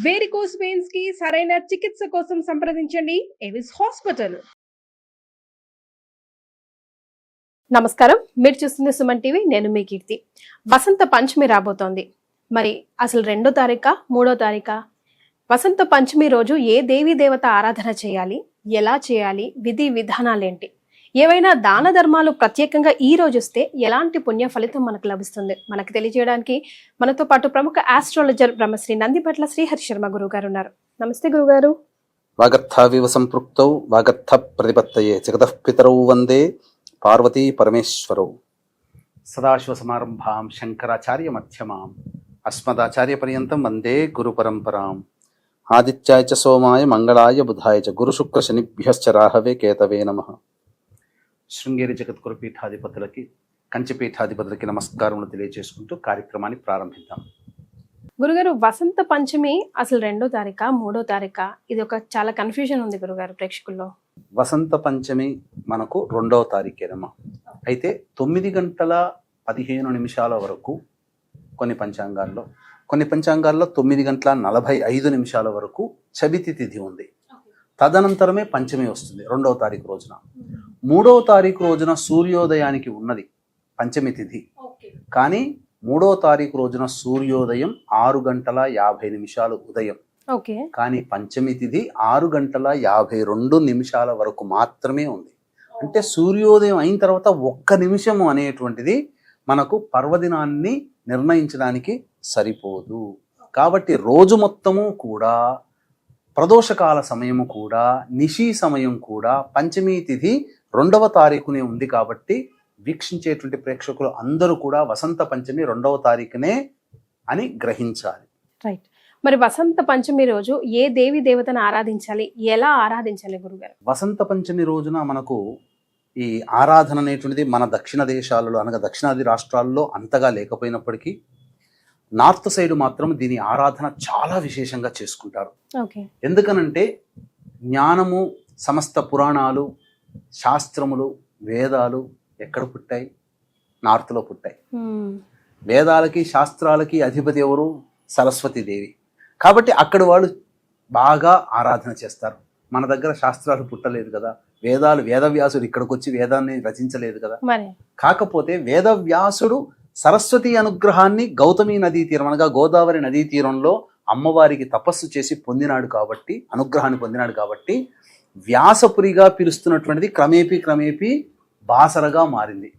Varicose veins కి సరైన చికిత్స కోసం సంప్రదించండి ఎవిస్ హాస్పిటల్. నమస్కారం, మీరు చూస్తుంది సుమన్ టీవీ. నేను మీ కీర్తి. వసంత పంచమి రాబోతోంది. మరి అసలు 2వ తారీఖా 3వ తారీఖా? వసంత పంచమి రోజు ఏ దేవీ దేవత ఆరాధన చేయాలి, ఎలా చేయాలి, విధి విధానాలేంటి, ఏవైనా దాన ధర్మాలు ప్రత్యేకంగా ఈ రోజు వస్తే ఎలాంటి పుణ్య ఫలితం మనకు లభిస్తుంది, మనకు తెలియజేయడానికి మనతో పాటు ప్రముఖ ఆస్ట్రాలజర్ బ్రహ్మశ్రీ నందిపట్ల శ్రీహరి శర్మ గురువు గారు ఉన్నారు. నమస్తే గురుగారు. వాగర్థావివ సంపృక్తౌ వాగర్థ ప్రతిపత్తయే జగతః పితరౌ వందే పార్వతీ పరమేశ్వరౌ. సదాశివ సమారంభాం శంకరాచార్య మధ్యమాం అస్మదాచార్య పర్యంతం వందే గురు పరంపరాం. ఆదిత్యాయ చ సోమాయ మంగళాయ బుధాయ చ గురు శుక్ర శనిభ్యశ్చ రాహవే కేతవే నమః. శృంగేరి జగద్గురు పీఠాధిపతులకి, కంచి పీఠాధిపతులకి నమస్కారములు తెలియజేసుకుంటూ కార్యక్రమాన్ని ప్రారంభిద్దాం. గురుగారు, వసంత పంచమి అసలు 2వ తారీఖా 3వ తారీఖా? ఇది ఒక చాలా కన్ఫ్యూజన్ ఉంది గురుగారు ప్రేక్షకుల్లో. వసంత పంచమి మనకు 2వ తారీఖేనమ్మా. అయితే 9 గంటల 15 నిమిషాల వరకు కొన్ని పంచాంగాల్లో 9 గంటల 45 నిమిషాల వరకు చవితి తిథి ఉంది. తదనంతరమే పంచమి వస్తుంది 2వ తారీఖు రోజున. 3వ తారీఖు రోజున సూర్యోదయానికి ఉన్నది పంచమి తిథి. కానీ 3వ తారీఖు రోజున సూర్యోదయం 6 గంటల 50 నిమిషాలు ఉదయం. కానీ పంచమి తిథి 6 గంటల 52 నిమిషాల వరకు మాత్రమే ఉంది. అంటే సూర్యోదయం అయిన తర్వాత 1 నిమిషము అనేటువంటిది మనకు పర్వదినాన్ని నిర్ణయించడానికి సరిపోదు. కాబట్టి రోజు మొత్తము కూడా, ప్రదోషకాల సమయము కూడా, నిశీ సమయం కూడా పంచమీ తిథి 2వ తారీఖునే ఉంది. కాబట్టి వీక్షించేటువంటి ప్రేక్షకులు అందరూ కూడా వసంత పంచమి 2వ తారీఖునే అని గ్రహించాలి. రైట్. మరి వసంత పంచమి రోజు ఏ దేవి దేవతను ఆరాధించాలి, ఎలా ఆరాధించాలి గురుగారు? వసంత పంచమి రోజున మనకు ఈ ఆరాధన అనేటువంటిది మన దక్షిణ దేశాలలో, అనగా దక్షిణాది రాష్ట్రాల్లో అంతగా లేకపోయినప్పటికీ నార్త్ సైడ్ మాత్రం దీని ఆరాధన చాలా విశేషంగా చేసుకుంటారు. ఎందుకనంటే జ్ఞానము, సమస్త పురాణాలు, శాస్త్రములు, వేదాలు ఎక్కడ పుట్టాయి? నార్త్లో పుట్టాయి. వేదాలకి శాస్త్రాలకి అధిపతి ఎవరు? సరస్వతీదేవి. కాబట్టి అక్కడ వాళ్ళు బాగా ఆరాధన చేస్తారు. మన దగ్గర శాస్త్రాలు పుట్టలేదు కదా, వేదవ్యాసుడు ఇక్కడికి వచ్చి వేదాన్ని రచించలేదు కదా. కాకపోతే వేదవ్యాసుడు సరస్వతి అనుగ్రహాన్ని గౌతమి నదీ తీరం, అనగా గోదావరి నదీ తీరంలో అమ్మవారికి తపస్సు చేసి పొందినాడు కాబట్టి, అనుగ్రహాన్ని పొందినాడు కాబట్టి వ్యాసపురిగా పిలుస్తున్నటువంటిది క్రమేపీ బాసరగా మారింది.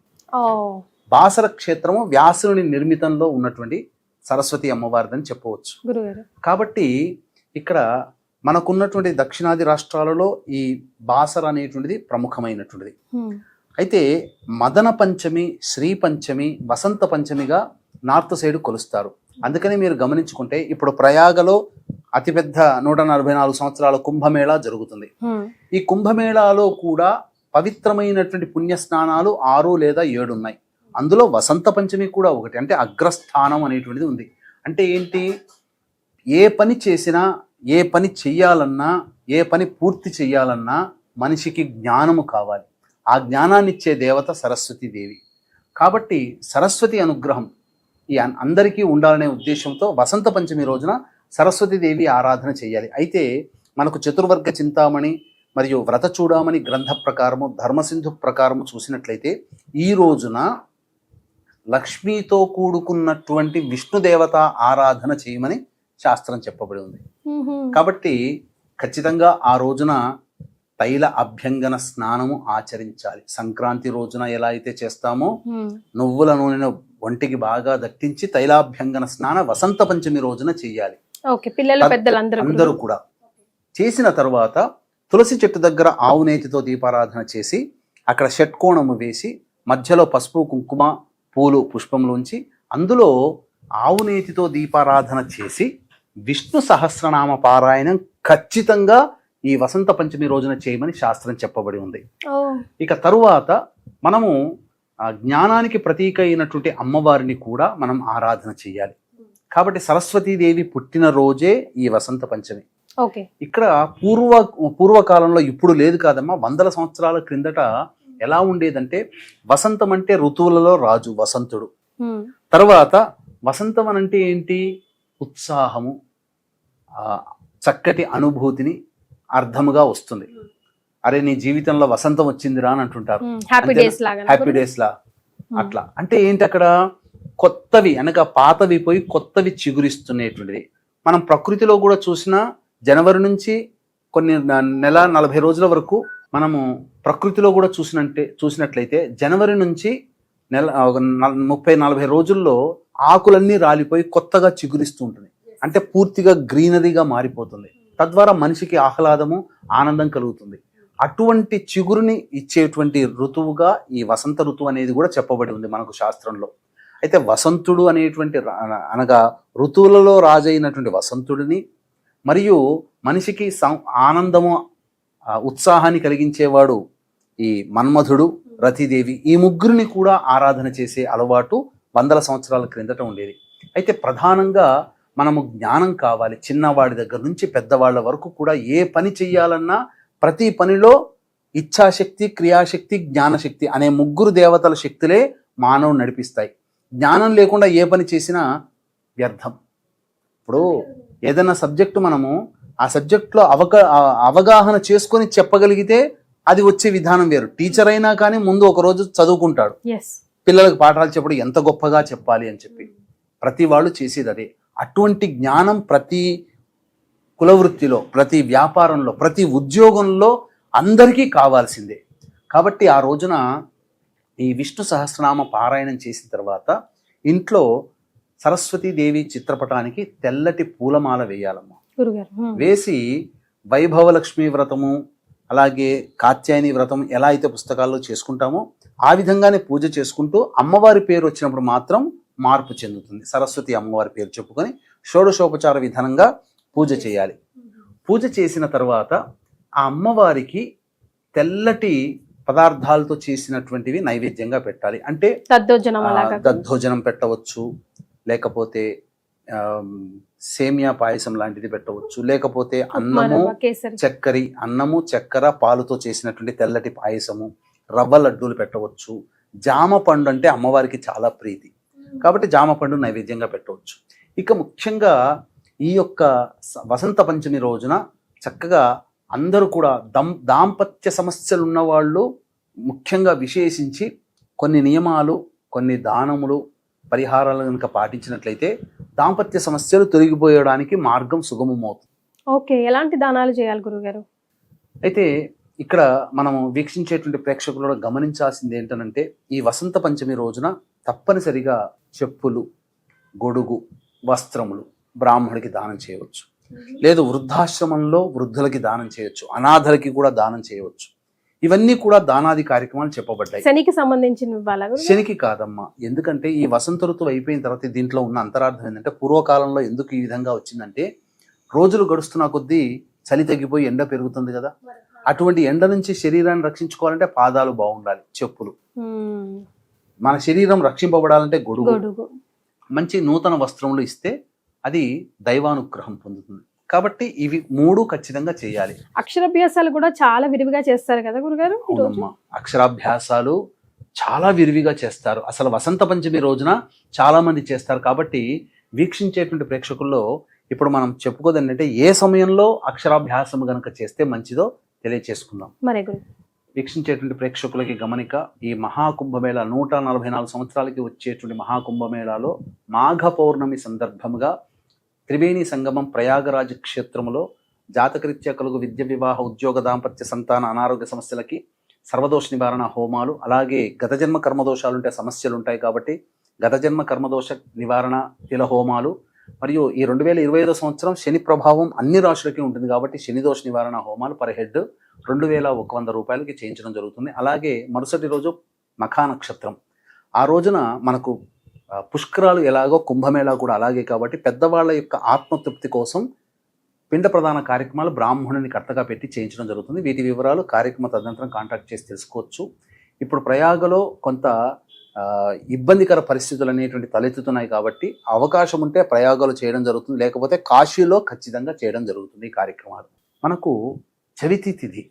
బాసర క్షేత్రము వ్యాసుని నిర్మితంలో ఉన్నటువంటి సరస్వతి అమ్మవారిదని చెప్పవచ్చు. కాబట్టి ఇక్కడ మనకున్నటువంటి దక్షిణాది రాష్ట్రాలలో ఈ బాసర అనేటువంటిది ప్రముఖమైనటువంటిది. అయితే మదన పంచమి, శ్రీ పంచమి, వసంత పంచమిగా నార్త్ సైడ్ కొలుస్తారు. అందుకని మీరు గమనించుకుంటే ఇప్పుడు ప్రయాగలో అతిపెద్ద 144 సంవత్సరాల కుంభమేళా జరుగుతుంది. ఈ కుంభమేళాలో కూడా పవిత్రమైనటువంటి పుణ్యస్నానాలు 6 లేదా 7 ఉన్నాయి. అందులో వసంత పంచమి కూడా ఒకటి. అంటే అగ్రస్థానం అనేటువంటిది ఉంది. అంటే ఏంటి? ఏ పని చేసినా, ఏ పని చెయ్యాలన్నా, ఏ పని పూర్తి చెయ్యాలన్నా మనిషికి జ్ఞానము కావాలి. ఆ జ్ఞానాన్ని ఇచ్చే దేవత సరస్వతీదేవి. కాబట్టి సరస్వతి అనుగ్రహం ఈ అందరికీ ఉండాలనే ఉద్దేశంతో వసంత పంచమి రోజున సరస్వతీదేవి ఆరాధన చేయాలి. అయితే మనకు చతుర్వర్గ చింతామణి మరియు వ్రత చూడమని గ్రంథ ప్రకారము, ధర్మసింధు ప్రకారము చూసినట్లయితే ఈ రోజున లక్ష్మీతో కూడుకున్నటువంటి విష్ణుదేవత ఆరాధన చేయమని శాస్త్రం చెప్పబడి ఉంది. కాబట్టి ఖచ్చితంగా ఆ రోజున తైల అభ్యంగన స్నానము ఆచరించాలి. సంక్రాంతి రోజున ఎలా అయితే చేస్తామో నువ్వుల నూనెను ఒంటికి బాగా దట్టించి తైలాభ్యంగన స్నాన వసంత పంచమి రోజున చెయ్యాలి. అందరూ కూడా చేసిన తర్వాత తులసి చెట్టు దగ్గర ఆవు నేతితో దీపారాధన చేసి అక్కడ షట్కోణము వేసి మధ్యలో పసుపు, కుంకుమ, పూలు, పుష్పములుంచి అందులో ఆవు నేతితో దీపారాధన చేసి విష్ణు సహస్రనామ పారాయణం ఖచ్చితంగా ఈ వసంత పంచమి రోజున చేయమని శాస్త్రం చెప్పబడి ఉంది. ఇక తరువాత మనము జ్ఞానానికి ప్రతీక అయినటువంటి అమ్మవారిని కూడా మనం ఆరాధన చేయాలి. కాబట్టి సరస్వతీదేవి పుట్టిన రోజే ఈ వసంత పంచమి. ఇక్కడ పూర్వకాలంలో, ఇప్పుడు లేదు కాదమ్మా, 100 సంవత్సరాల క్రిందట ఎలా ఉండేదంటే వసంతం అంటే ఋతువులలో రాజు వసంతుడు. తర్వాత వసంతం అంటే ఏంటి? ఉత్సాహము, చక్కటి అనుభూతిని అర్థముగా వస్తుంది. అరే నీ జీవితంలో వసంతం వచ్చిందిరా అని అంటుంటారు, హ్యాపీ డేస్ లాగా. హ్యాపీ డేస్ లా అట్లా. అంటే ఏంటి అక్కడ కొత్తవి అనగా పాతవి పోయి కొత్తవి చిగురిస్తున్నటువంటిది. మనం ప్రకృతిలో కూడా చూసినా జనవరి నుంచి కొన్ని నెల 40 రోజుల వరకు మనము ప్రకృతిలో కూడా చూసినట్లయితే జనవరి నుంచి నెల 30-40 రోజుల్లో ఆకులన్నీ రాలిపోయి కొత్తగా చిగురిస్తూ ఉంటుంది. అంటే పూర్తిగా గ్రీనరీగా మారిపోతుంది. తద్వారా మనిషికి ఆహ్లాదము, ఆనందం కలుగుతుంది. అటువంటి చిగురుని ఇచ్చేటువంటి ఋతువుగా ఈ వసంత ఋతువు అనేది కూడా చెప్పబడి ఉంది మనకు శాస్త్రంలో. అయితే వసంతుడు అనేటువంటి అనగా ఋతువులలో రాజైనటువంటి వసంతుడిని మరియు మనిషికి ఆనందము, ఉత్సాహాన్ని కలిగించేవాడు ఈ మన్మధుడు, రతిదేవి, ఈ ముగ్గురిని కూడా ఆరాధన చేసే అలవాటు వందల సంవత్సరాల క్రిందట ఉండేది. అయితే ప్రధానంగా మనము జ్ఞానం కావాలి. చిన్నవాడి దగ్గర నుంచి పెద్దవాళ్ళ వరకు కూడా ఏ పని చెయ్యాలన్నా ప్రతి పనిలో ఇచ్ఛాశక్తి, క్రియాశక్తి, జ్ఞానశక్తి అనే ముగ్గురు దేవతల శక్తులే మానవుని నడిపిస్తాయి. జ్ఞానం లేకుండా ఏ పని చేసినా వ్యర్థం. ఇప్పుడు ఏదైనా సబ్జెక్టు మనము ఆ సబ్జెక్టులో అవగాహన చేసుకొని చెప్పగలిగితే అది వచ్చే విధానం వేరు. టీచర్ అయినా కానీ ముందు ఒక రోజు చదువుకుంటాడు, పిల్లలకు పాఠాలు చెప్పడం ఎంత గొప్పగా చెప్పాలి అని చెప్పి. ప్రతి వాళ్ళు చేసేది అదే. అటువంటి జ్ఞానం ప్రతి కులవృత్తిలో, ప్రతి వ్యాపారంలో, ప్రతి ఉద్యోగంలో అందరికీ కావాల్సిందే. కాబట్టి ఆ రోజున ఈ విష్ణు సహస్రనామ పారాయణం చేసిన తర్వాత ఇంట్లో సరస్వతీదేవి చిత్రపటానికి తెల్లటి పూలమాల వేయాలమ్మా. వేసి వైభవలక్ష్మి వ్రతము, అలాగే కాత్యాయని వ్రతం ఎలా అయితే పుస్తకాల్లో చేసుకుంటామో ఆ విధంగానే పూజ చేసుకుంటూ అమ్మవారి పేరు వచ్చినప్పుడు మాత్రం మార్పు చెందుతుంది. సరస్వతి అమ్మవారి పేరు చెప్పుకొని షోడశోపచార విధానంగా పూజ చేయాలి. పూజ చేసిన తర్వాత ఆ అమ్మవారికి తెల్లటి పదార్థాలతో చేసినటువంటివి నైవేద్యంగా పెట్టాలి. అంటే దద్దోజనం పెట్టవచ్చు, లేకపోతే సేమియా పాయసం లాంటిది పెట్టవచ్చు, లేకపోతే అన్నము చక్కెర పాలుతో చేసినటువంటి తెల్లటి పాయసము, రవ్వ లడ్డూలు పెట్టవచ్చు. జామ పండు అంటే అమ్మవారికి చాలా ప్రీతి కాబట్టి జామ పండు నైవేద్యంగా పెట్టవచ్చు. ఇక ముఖ్యంగా ఈ యొక్క వసంత పంచమి రోజున చక్కగా అందరూ కూడా దాంపత్య సమస్యలు ఉన్నవాళ్ళు ముఖ్యంగా విశేషించి కొన్ని నియమాలు, కొన్ని దానములు, పరిహారాలు కనుక పాటించినట్లయితే దాంపత్య సమస్యలు తొలగిపోయడానికి మార్గం సుగమమవుతుంది. ఓకే, ఎలాంటి దానాలు చేయాలి గురుగారు? అయితే ఇక్కడ మనము వీక్షించేటువంటి ప్రేక్షకులు గమనించాల్సింది ఏంటంటే ఈ వసంత పంచమి రోజున తప్పనిసరిగా చెప్పులు, గొడుగు, వస్త్రములు బ్రాహ్మడికి దానం చేయవచ్చు. లేదు వృద్ధాశ్రమంలో వృద్ధులకి దానం చేయవచ్చు, అనాథలకి కూడా దానం చేయవచ్చు. ఇవన్నీ కూడా దానాది కార్యక్రమాలు చెప్పబడ్డాయి. శనికి సంబంధించిన శనికి కాదమ్మా. ఎందుకంటే ఈ వసంత ఋతువు అయిపోయిన తర్వాత దీంట్లో ఉన్న అంతరార్థం ఏంటంటే పూర్వకాలంలో ఎందుకు ఈ విధంగా వచ్చిందంటే రోజులు గడుస్తున్న కొద్దీ చలి తగ్గిపోయి ఎండ పెరుగుతుంది కదా. అటువంటి ఎండ నుంచి శరీరాన్ని రక్షించుకోవాలంటే పాదాలు బాగుండాలి, చెప్పులు. మన శరీరం రక్షింపబడాలంటే గొడుగు, మంచి నూతన వస్త్రములు ఇస్తే అది దైవానుగ్రహం పొందుతుంది. కాబట్టి ఇవి మూడు ఖచ్చితంగా చేయాలి. అక్షరాభ్యాసాలు కూడా చాలా విరివిగా చేస్తారు కదా గురుగారు? అక్షరాభ్యాసాలు చాలా విరివిగా చేస్తారు. అసలు వసంత పంచమి రోజున చాలా మంది చేస్తారు. కాబట్టి వీక్షించేటువంటి ప్రేక్షకుల్లో ఇప్పుడు మనం చెప్పుకోదంటే ఏ సమయంలో అక్షరాభ్యాసం గనక చేస్తే మంచిదో తెలియచేసుకుందాం. వీక్షించేటువంటి ప్రేక్షకులకి గమనిక, ఈ మహాకుంభమేళ 144 సంవత్సరాలకి వచ్చేటువంటి మహాకుంభమేళాలో మాఘ పౌర్ణమి సందర్భంగా త్రివేణి సంగమం ప్రయాగరాజ క్షేత్రములో జాతకరీత్యా కలుగు విద్య, వివాహ, ఉద్యోగ, దాంపత్య, సంతాన, అనారోగ్య సమస్యలకి సర్వదోష నివారణ హోమాలు, అలాగే గత జన్మ కర్మదోషాలు ఉంటే సమస్యలు ఉంటాయి కాబట్టి గత జన్మ కర్మదోష నివారణ తిల హోమాలు, మరియు ఈ 2025 సంవత్సరం శని ప్రభావం అన్ని రాశులకి ఉంటుంది కాబట్టి శని దోష నివారణ హోమాలు పర్ హెడ్ 2100 రూపాయలకి చేయించడం జరుగుతుంది. అలాగే మరుసటి రోజు మఖా నక్షత్రం, ఆ రోజున మనకు పుష్కరాలు ఎలాగో కుంభమేళా కూడా అలాగే కాబట్టి పెద్దవాళ్ళ యొక్క ఆత్మతృప్తి కోసం పిండ ప్రధాన కార్యక్రమాలు బ్రాహ్మణుని కర్తగా పెట్టి చేయించడం జరుగుతుంది. వీటి వివరాలు కార్యక్రమ తదనంతరం కాంటాక్ట్ చేసి తెలుసుకోవచ్చు. ఇప్పుడు ప్రయాగలో కొంత ఇబ్బందికర పరిస్థితులు అనేటువంటి తలెత్తుతున్నాయి కాబట్టి అవకాశం ఉంటే ప్రయాగాలు చేయడం జరుగుతుంది, లేకపోతే కాశీలో ఖచ్చితంగా చేయడం జరుగుతుంది ఈ కార్యక్రమాలు. మనకు చవితి తిథి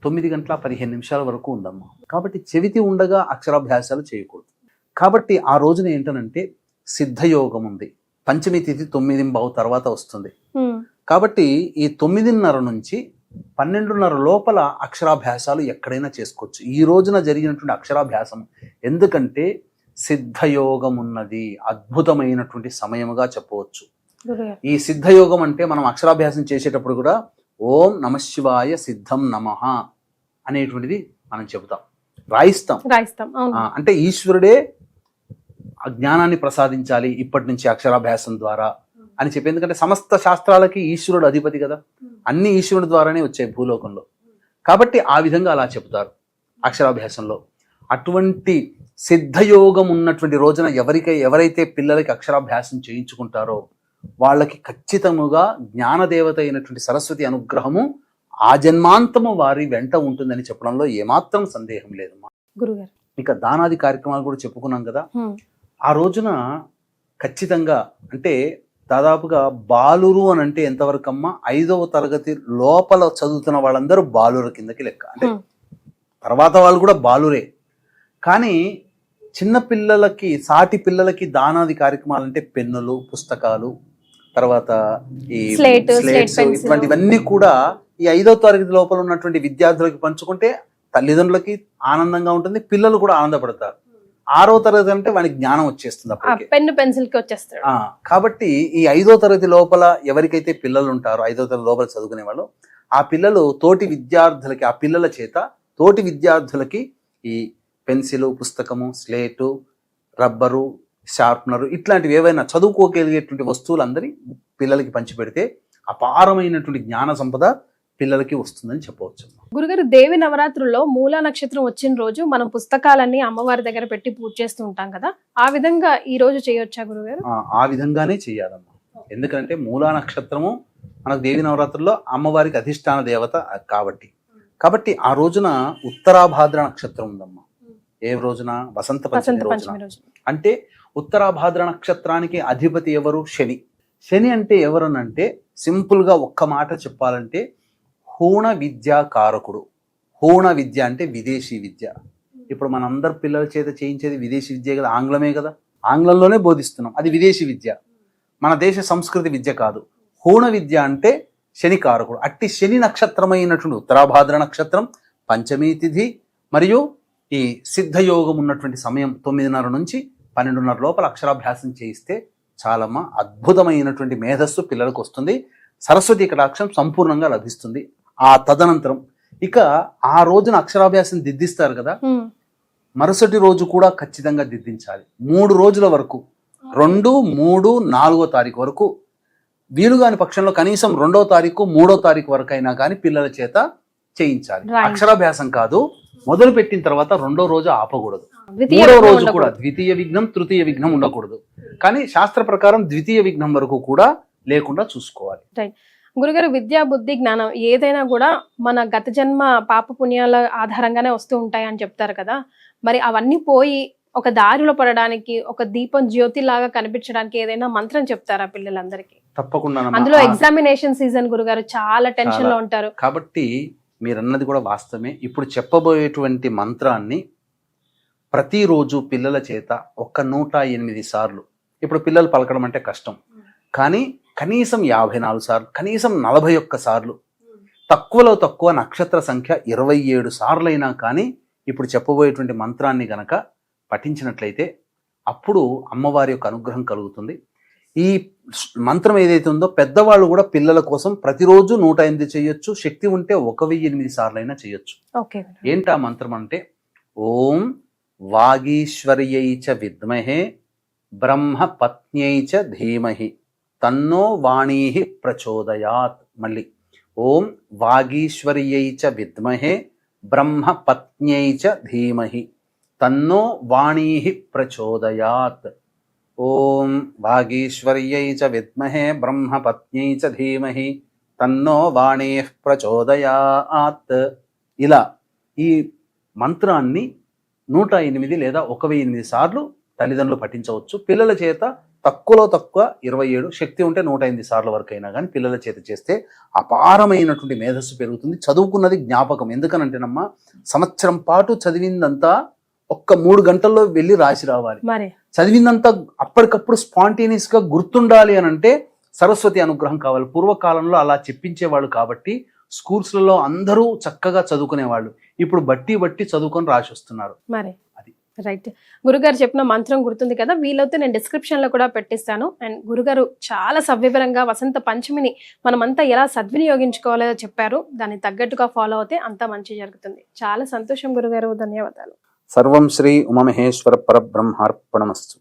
9:15 వరకు ఉందమ్మా. కాబట్టి చవితి ఉండగా అక్షరాభ్యాసాలు చేయకూడదు. కాబట్టి ఆ రోజున ఏంటనంటే సిద్ధయోగం ఉంది. పంచమి తిథి 9:15 తర్వాత వస్తుంది. కాబట్టి ఈ 9:30 నుంచి 12:30 లోపల అక్షరాభ్యాసాలు ఎక్కడైనా చేసుకోవచ్చు. ఈ రోజున జరిగినటువంటి అక్షరాభ్యాసం ఎందుకంటే సిద్ధయోగం ఉన్నది, అద్భుతమైనటువంటి సమయముగా చెప్పవచ్చు. ఈ సిద్ధయోగం అంటే మనం అక్షరాభ్యాసం చేసేటప్పుడు కూడా ఓం నమఃశివాయ సిద్ధం నమః అనేటువంటిది మనం చెబుతాం, రాయిస్తాం. అంటే ఈశ్వరుడే జ్ఞానాన్ని ప్రసాదించాలి ఇప్పటి నుంచి అక్షరాభ్యాసం ద్వారా అని చెప్పి, ఎందుకంటే సమస్త శాస్త్రాలకి ఈశ్వరుడు అధిపతి కదా, అన్ని ఈశ్వరుడి ద్వారానే వచ్చాయి భూలోకంలో. కాబట్టి ఆ విధంగా అలా చెబుతారు అక్షరాభ్యాసంలో. అటువంటి సిద్ధయోగం ఉన్నటువంటి రోజున ఎవరైతే పిల్లలకి అక్షరాభ్యాసం చేయించుకుంటారో వాళ్ళకి ఖచ్చితముగా జ్ఞానదేవత అయినటువంటి సరస్వతి అనుగ్రహము ఆ జన్మాంతము వారి వెంట ఉంటుందని చెప్పడంలో ఏమాత్రం సందేహం లేదు. గురుగారు ఇక దానాది కార్యక్రమాలు కూడా చెప్పుకున్నాం కదా. ఆ రోజున ఖచ్చితంగా అంటే దాదాపుగా బాలురు అని అంటే ఎంతవరకు అమ్మా, 5వ తరగతి లోపల చదువుతున్న వాళ్ళందరూ బాలుర కిందకి లెక్క. అంటే తర్వాత వాళ్ళు కూడా బాలురే, కానీ చిన్న పిల్లలకి సాటి పిల్లలకి దానాది కార్యక్రమాలు అంటే పెన్నులు, పుస్తకాలు, తర్వాత ఈ స్లేట్స్ ఇటువంటివన్నీ కూడా ఈ 5వ తరగతి లోపల ఉన్నటువంటి విద్యార్థులకి పంచుకుంటే తల్లిదండ్రులకి ఆనందంగా ఉంటుంది, పిల్లలు కూడా ఆనందపడతారు. 6వ తరగతి అంటే వానికి జ్ఞానం వచ్చేస్తుంది, పెన్ను పెన్సిల్ కి వచ్చేస్తాడు. కాబట్టి ఈ 5వ తరగతి లోపల ఎవరికైతే పిల్లలు ఉంటారో 5వ తరగతి లోపల చదువుకునే వాళ్ళు, ఆ పిల్లలు తోటి విద్యార్థులకి, ఆ పిల్లల చేత తోటి విద్యార్థులకి ఈ పెన్సిలు, పుస్తకము, స్లేటు, రబ్బరు, షార్ప్నరు ఇట్లాంటివి ఏవైనా చదువుకోగలిగేటువంటి వస్తువులందరి పిల్లలకి పంచిపెడితే అపారమైనటువంటి జ్ఞాన సంపద పిల్లలకి వస్తుందని చెప్పవచ్చు. గురుగారు, దేవి నవరాత్రుల్లో మూలా నక్షత్రం వచ్చిన రోజు మనం పుస్తకాలన్నీ అమ్మవారి దగ్గర పెట్టి పూజ చేస్తూ ఉంటాం కదా, ఆ విధంగా ఈ రోజు చేయొచ్చా గురుగారు? ఆ విధంగానే చేయాలమ్మా. ఎందుకంటే మూలా నక్షత్రము మనకు దేవి నవరాత్రుల్లో అమ్మవారికి అధిష్టాన దేవత కాబట్టి ఆ రోజున ఉత్తరాభాద్ర నక్షత్రం ఉందమ్మా. ఏ రోజున? వసంత పంచమి రోజున. అంటే ఉత్తరాభాద్ర నక్షత్రానికి అధిపతి ఎవరు? శని. శని అంటే ఎవరనంటే సింపుల్ గా ఒక్క మాట చెప్పాలంటే హూణ విద్యా కారకుడు. హూణ విద్య అంటే విదేశీ విద్య. ఇప్పుడు మనందరు పిల్లల చేత చేయించేది విదేశీ విద్య కదా, ఆంగ్లమే కదా, ఆంగ్లంలోనే బోధిస్తున్నాం, అది విదేశీ విద్య, మన దేశ సంస్కృతి విద్య కాదు. హూణ విద్య అంటే శని కారకుడు. అట్టి శని నక్షత్రమైనటువంటి ఉత్తరాభాద్ర నక్షత్రం, పంచమీ తిథి మరియు ఈ సిద్ధయోగం ఉన్నటువంటి సమయం 9:30 నుంచి 12:30 లోపల అక్షరాభ్యాసం చేయిస్తే చాలమ్మా అద్భుతమైనటువంటి మేధస్సు పిల్లలకు వస్తుంది, సరస్వతి కటాక్షం సంపూర్ణంగా లభిస్తుంది. ఆ తదనంతరం ఇక ఆ రోజున అక్షరాభ్యాసం దిద్దిస్తారు కదా, మరుసటి రోజు కూడా ఖచ్చితంగా దిద్దించాలి. 3 రోజుల వరకు, 2, 3, 4వ తారీఖు వరకు, వీలుగాని పక్షంలో కనీసం 2వ తారీఖు 3వ తారీఖు వరకు అయినా కానీ పిల్లల చేత చేయించాలి. అక్షరాభ్యాసం కాదు, మొదలు పెట్టిన తర్వాత 2వ రోజు ఆపకూడదు, 3వ రోజు కూడా ద్వితీయ విఘ్నం, తృతీయ విఘ్నం ఉండకూడదు. కానీ శాస్త్ర ప్రకారం ద్వితీయ విఘ్నం వరకు కూడా లేకుండా చూసుకోవాలి. గురుగారు, విద్యా, బుద్ధి, జ్ఞానం ఏదైనా కూడా మన గత జన్మ పాప పుణ్యాల ఆధారంగానే వస్తూ ఉంటాయి అని చెప్తారు కదా, మరి అవన్నీ పోయి ఒక దారిలో పడడానికి, ఒక దీపం జ్యోతి లాగా కనిపించడానికి ఏదైనా మంత్రం చెప్తారా పిల్లలందరికీ? తప్పకుండా. అందులో ఎగ్జామినేషన్ సీజన్ గురుగారు, చాలా టెన్షన్ లో ఉంటారు కాబట్టి మీరన్నది కూడా వాస్తవమే. ఇప్పుడు చెప్పబోయేటువంటి మంత్రాన్ని ప్రతిరోజు పిల్లల చేత 108 సార్లు, ఇప్పుడు పిల్లలు పలకడం అంటే కష్టం, కానీ కనీసం 54 సార్లు, కనీసం 41 సార్లు, తక్కువలో తక్కువ నక్షత్ర సంఖ్య 27 సార్లైనా కానీ ఇప్పుడు చెప్పబోయేటువంటి మంత్రాన్ని గనక పఠించినట్లయితే అప్పుడు అమ్మవారి యొక్క అనుగ్రహం కలుగుతుంది. ఈ మంత్రం ఏదైతే ఉందో పెద్దవాళ్ళు కూడా పిల్లల కోసం ప్రతిరోజు 108 చేయొచ్చు, శక్తి ఉంటే 1008 సార్లైనా చేయొచ్చు. ఏంటా మంత్రం అంటే, ఓం వాగీశ్వర్యై చ విద్మహే బ్రహ్మ పత్న్యై చ ధీమహి తన్నో వాణీ ప్రచోదయాత్. మళ్ళీ ఓం వాగీశ్వర్యై చ విద్మహే బ్రహ్మ పత్న్యై చ ధీమహి తన్నో వాణీ ప్రచోదయాత్. ఓం వాగీశ్వర్యై చ విద్మహే బ్రహ్మ పత్న్యై చ ధీమహి తన్నో వాణీ ప్రచోదయాత్. ఇలా ఈ మంత్రాన్ని 108 లేదా 1008 సార్లు తల్లిదండ్రులు పఠించవచ్చు. పిల్లల చేత తక్కువలో తక్కువ 27, శక్తి ఉంటే 108 సార్ల వరకు అయినా కానీ పిల్లల చేత చేస్తే అపారమైనటువంటి మేధస్సు పెరుగుతుంది. చదువుకున్నది జ్ఞాపకం. ఎందుకనంటేనమ్మా, సంవత్సరం పాటు చదివిందంతా ఒక్క 3 గంటల్లో వెళ్ళి రాసి రావాలి. చదివిందంతా అప్పటికప్పుడు స్పాంటేనియస్ గా గుర్తుండాలి అని అంటే సరస్వతి అనుగ్రహం కావాలి. పూర్వకాలంలో అలా చెప్పించేవాళ్ళు కాబట్టి స్కూల్స్లలో అందరూ చక్కగా చదువుకునేవాళ్ళు. ఇప్పుడు బట్టి చదువుకొని రాసి వస్తున్నారు. మరి అది. రైట్. గురుగారు చెప్పిన మంత్రం గుర్తుంది కదా, వీలైతే నేను డిస్క్రిప్షన్ లో కూడా పెట్టిస్తాను. అండ్ గురుగారు చాలా సవివరంగా వసంత పంచమిని మనమంతా ఎలా సద్వినియోగించుకోవాలో చెప్పారు. దాన్ని తగ్గట్టుగా ఫాలో అవుతే అంతా మంచి జరుగుతుంది. చాలా సంతోషం గురుగారు, ధన్యవాదాలు. సర్వం శ్రీ ఉమామహేశ్వర పరబ్రహ్మార్పణమస్తు.